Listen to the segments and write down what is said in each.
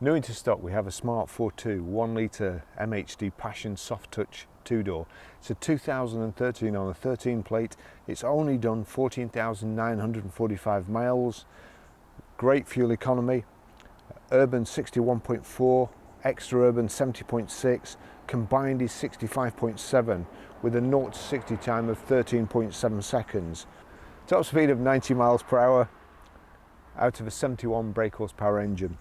New into stock, we have a smart fortwo 1 litre MHD Passion Softouch 2-door. It's a 2013 on a 13 plate. It's only done 14,945 miles. Great fuel economy. Urban 61.4, extra urban 70.6, combined is 65.7 with a 0 to 60 time of 13.7 seconds. Top speed of 90 miles per hour out of a 71 brake horsepower engine.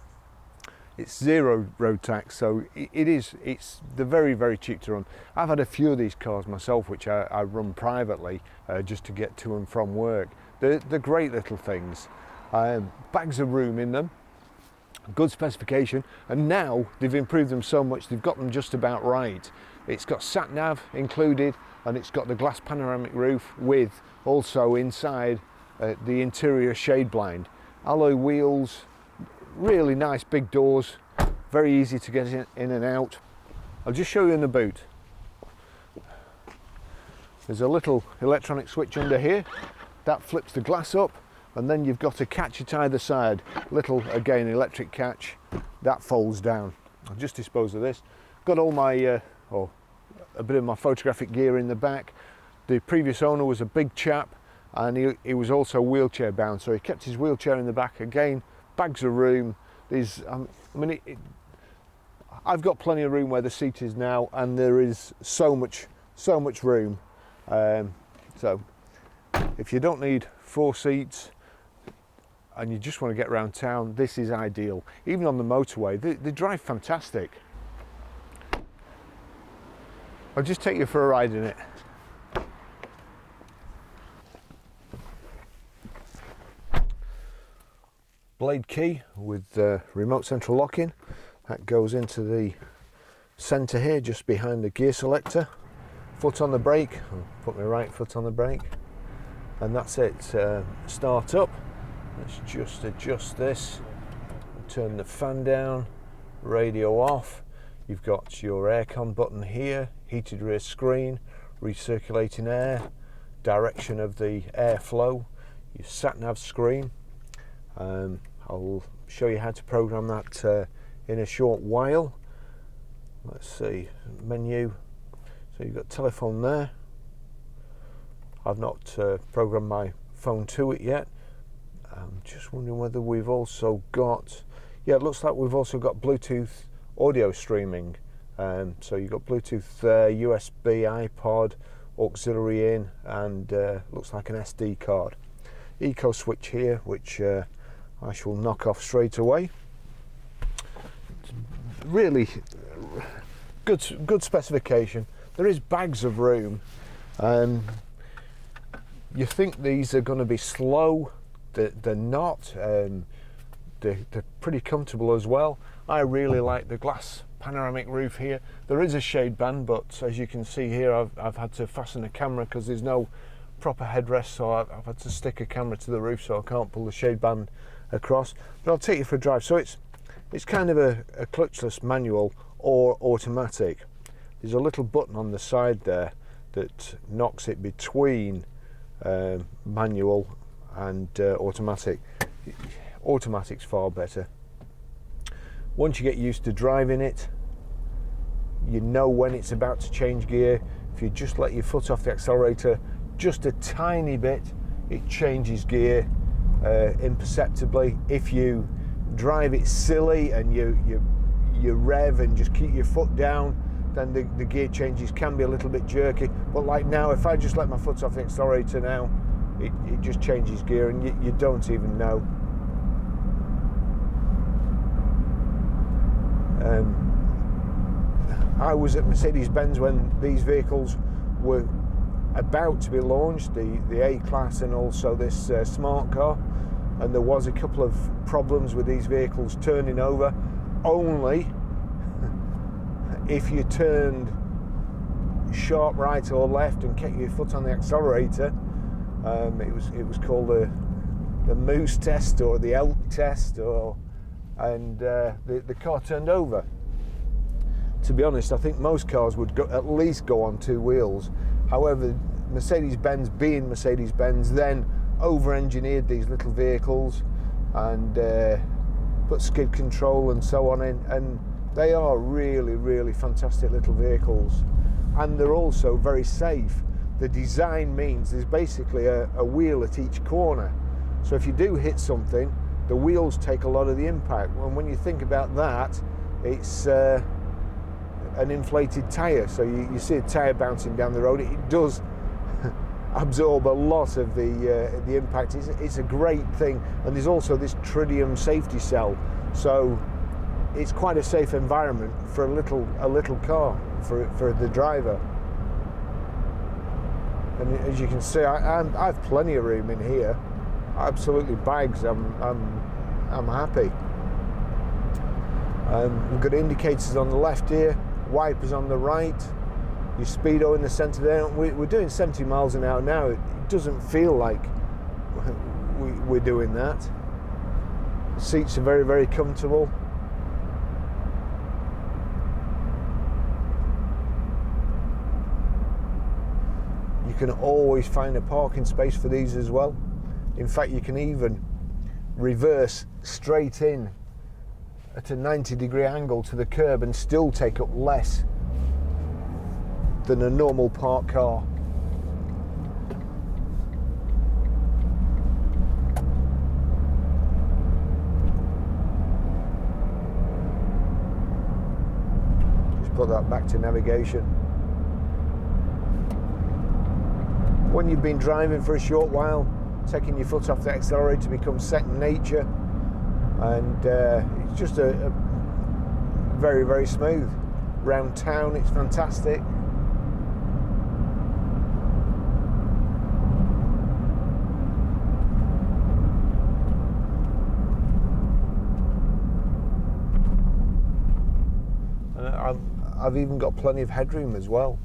It's zero road tax, so it's very cheap to run. I've had a few of these cars myself, which I run privately just to get to and from work. They're great little things. Bags of room in them, good specification, and now they've improved them so much they've got them just about right. It's got sat nav included, and it's got the glass panoramic roof with also inside the interior shade blind, alloy wheels. Really nice big doors, very easy to get in and out. I'll just show you in the boot. There's a little electronic switch under here that flips the glass up, and then you've got a catch at either side. Little, again, electric catch that folds down. I'll just dispose of this. Got all my a bit of my photographic gear in the back. The previous owner was a big chap, and he was also wheelchair bound, so he kept his wheelchair in the back. Again, bags of room. There's, I've got plenty of room where the seat is now, and there is so much room. So if you don't need 4 seats and you just want to get around town, this is ideal. Even on the motorway, they drive fantastic. I'll just take you for a ride in it. Blade key with remote central locking. That goes into the centre here, just behind the gear selector. Foot on the brake. I'll put my right foot on the brake, and that's it. Start up. Let's just adjust this. Turn the fan down. Radio off. You've got your aircon button here. Heated rear screen. Recirculating air. Direction of the airflow. Your sat nav screen. I'll show you how to program that in a short while. Let's see, menu. So you've got telephone there. I've not programmed my phone to it yet. I'm just wondering whether we've also got, yeah, it looks like we've also got Bluetooth audio streaming. So you've got Bluetooth there, USB, iPod, auxiliary in, and looks like an SD card. Eco switch here, which I shall knock off straight away. Really good specification. There is bags of room. You think these are going to be slow, they're not. They're pretty comfortable as well. I really like the glass panoramic roof here. There is a shade band, but as you can see here, I've had to fasten a camera because there's no proper headrest, so I've had to stick a camera to the roof, so I can't pull the shade band across. But I'll take you for a drive. So it's kind of a clutchless manual or automatic. There's a little button on the side there that knocks it between manual and automatic. Automatic's far better. Once you get used to driving it, you know when it's about to change gear. If you just let your foot off the accelerator just a tiny bit, it changes gear imperceptibly. If you drive it silly and you rev and just keep your foot down, then the gear changes can be a little bit jerky. But like now, if I just let my foot off the accelerator now, it just changes gear and you don't even know. I was at Mercedes-Benz when these vehicles were about to be launched, the A-Class and also this smart car, and there was a couple of problems with these vehicles turning over. Only if you turned sharp right or left and kept your foot on the accelerator. It was called the moose test or the elk test, and the car turned over. To be honest, I think most cars would at least go on 2 wheels. However, Mercedes-Benz, being Mercedes-Benz, then over-engineered these little vehicles and put skid control and so on in, and they are really fantastic little vehicles, and they're also very safe. The design means there's basically a wheel at each corner, so if you do hit something, the wheels take a lot of the impact. And when you think about that, it's an inflated tyre, so you see a tyre bouncing down the road, it does absorb a lot of the impact. It's a great thing, and there's also this tritium safety cell, so it's quite a safe environment for a little car for the driver. And as you can see, I have plenty of room in here. Absolutely bags. I'm happy. We've got indicators on the left here, wipers on the right, your speedo in the centre there. We're doing 70 miles an hour now. It doesn't feel like we're doing that. The seats are very comfortable. You can always find a parking space for these as well. In fact, you can even reverse straight in at a 90-degree angle to the curb and still take up less than a normal parked car. Just put that back to navigation. When you've been driving for a short while, taking your foot off the accelerator becomes second nature, and it's just a very smooth. Round town, it's fantastic. And I've even got plenty of headroom as well.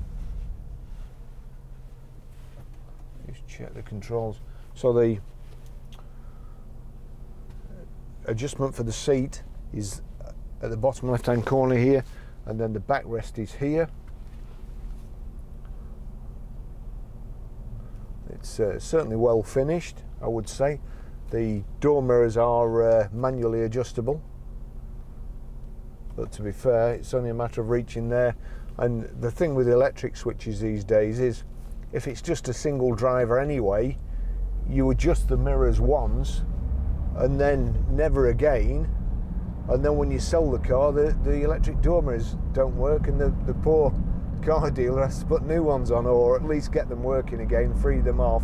Just check the controls. So the adjustment for the seat is at the bottom left hand corner here, and then the backrest is here. It's certainly well finished, I would say. The door mirrors are manually adjustable, but to be fair, it's only a matter of reaching there. And the thing with electric switches these days is, if it's just a single driver anyway, you adjust the mirrors once and then never again, and then when you sell the car, the electric door mirrors don't work, and the poor car dealer has to put new ones on, or at least get them working again, free them off.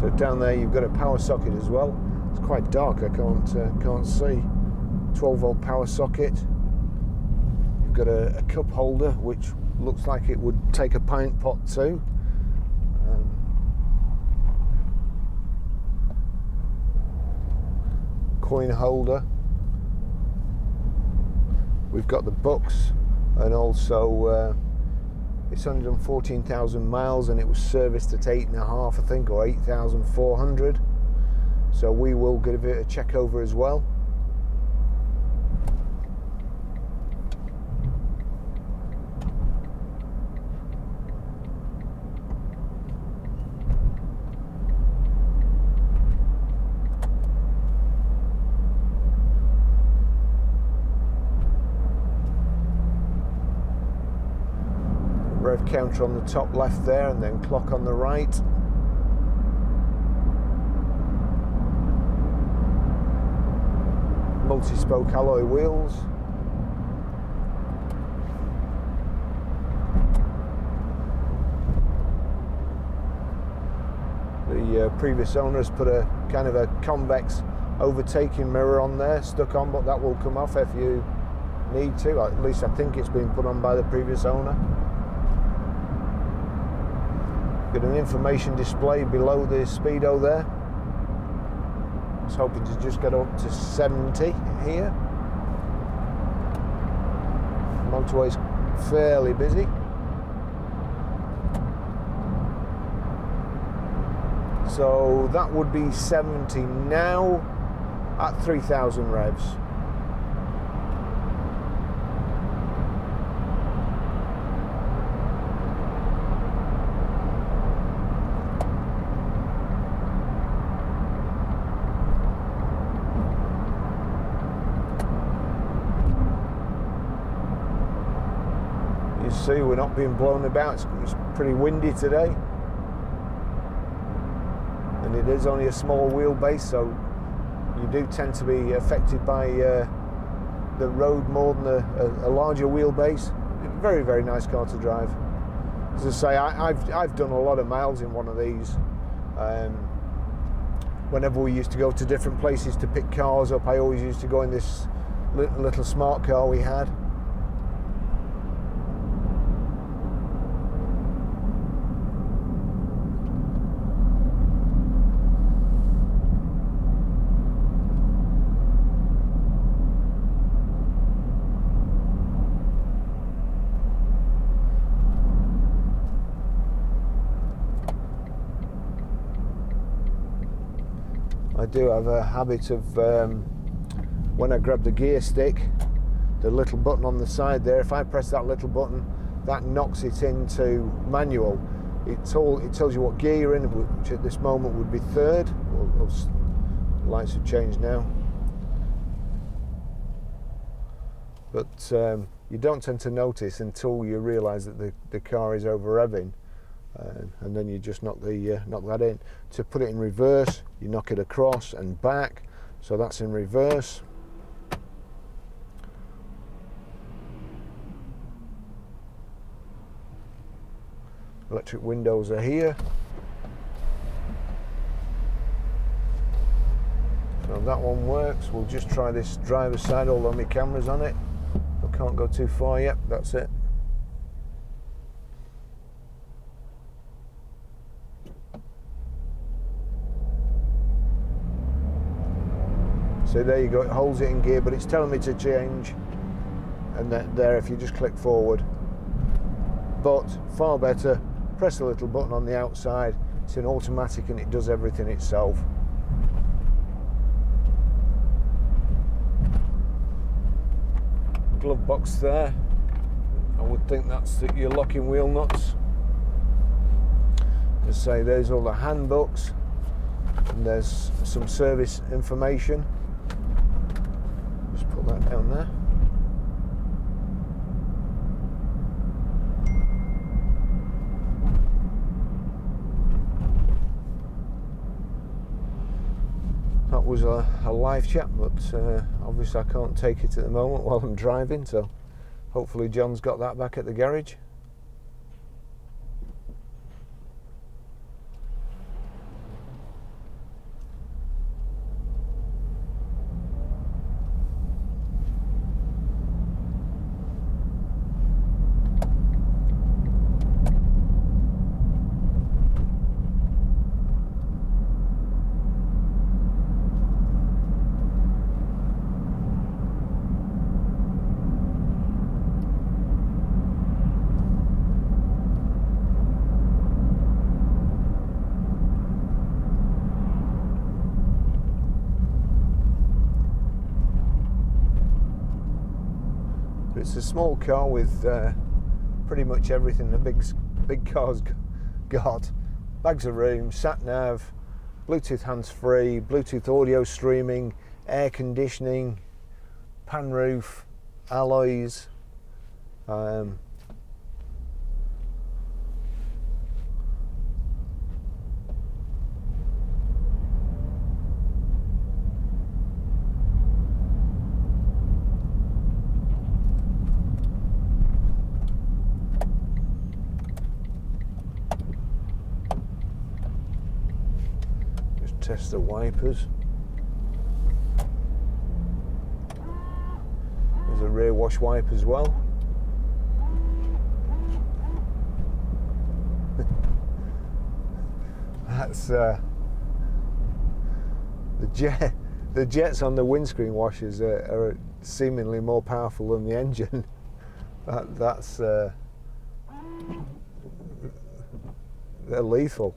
So down there you've got a power socket as well. It's quite dark, I can't see. 12-volt power socket. You've got a cup holder which looks like it would take a pint pot too. Coin holder. We've got the books, and also it's 114,000 miles, and it was serviced at 8.5, I think, or 8,400. So we will give it a check over as well. Rev counter on the top left there, and then clock on the right. Multi-spoke alloy wheels. The the previous owner has put a kind of a convex overtaking mirror on there, stuck on, but that will come off if you need to. At least I think it's been put on by the previous owner. Got an information display below the speedo there. I was hoping to just get up to 70 here. Motorway's fairly busy. So that would be 70 now at 3,000 revs. You see, we're not being blown about. It's pretty windy today. And it is only a small wheelbase, so you do tend to be affected by the road more than a larger wheelbase. Very, very nice car to drive. As I say, I've done a lot of miles in one of these. Whenever we used to go to different places to pick cars up, I always used to go in this little smart car we had. I do have a habit of, when I grab the gear stick, the little button on the side there, if I press that little button, that knocks it into manual. It tells you what gear you're in, which at this moment would be third. The lights have changed now. But you don't tend to notice until you realise that the car is over revving. And then you just knock that in. To put it in reverse, you knock it across and back, so that's in reverse. Electric windows are here. So that one works. We'll just try this driver's side, although my camera's on it. I can't go too far yet. That's it. So there you go, it holds it in gear, but it's telling me to change. And there, if you just click forward. But far better, press the little button on the outside. It's in automatic and it does everything itself. Glove box there. I would think that's your locking wheel nuts. As I say, there's all the handbooks. And there's some service information. Just put that down there. That was a live chat, but obviously I can't take it at the moment while I'm driving, so hopefully John's got that back at the garage. It's a small car with pretty much everything the big car's got. Bags of room, sat nav, Bluetooth hands-free, Bluetooth audio streaming, air conditioning, pan roof, alloys. test the wipers. There's a rear wash wipe as well. That's the jets on the windscreen washers are seemingly more powerful than the engine. That's they're lethal.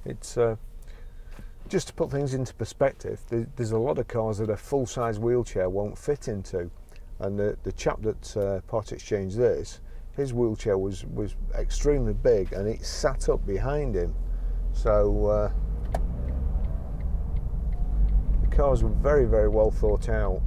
It's just to put things into perspective, there's a lot of cars that a full-size wheelchair won't fit into, and the chap that part exchanged this, his wheelchair was extremely big and it sat up behind him, so the cars were very, very well thought out.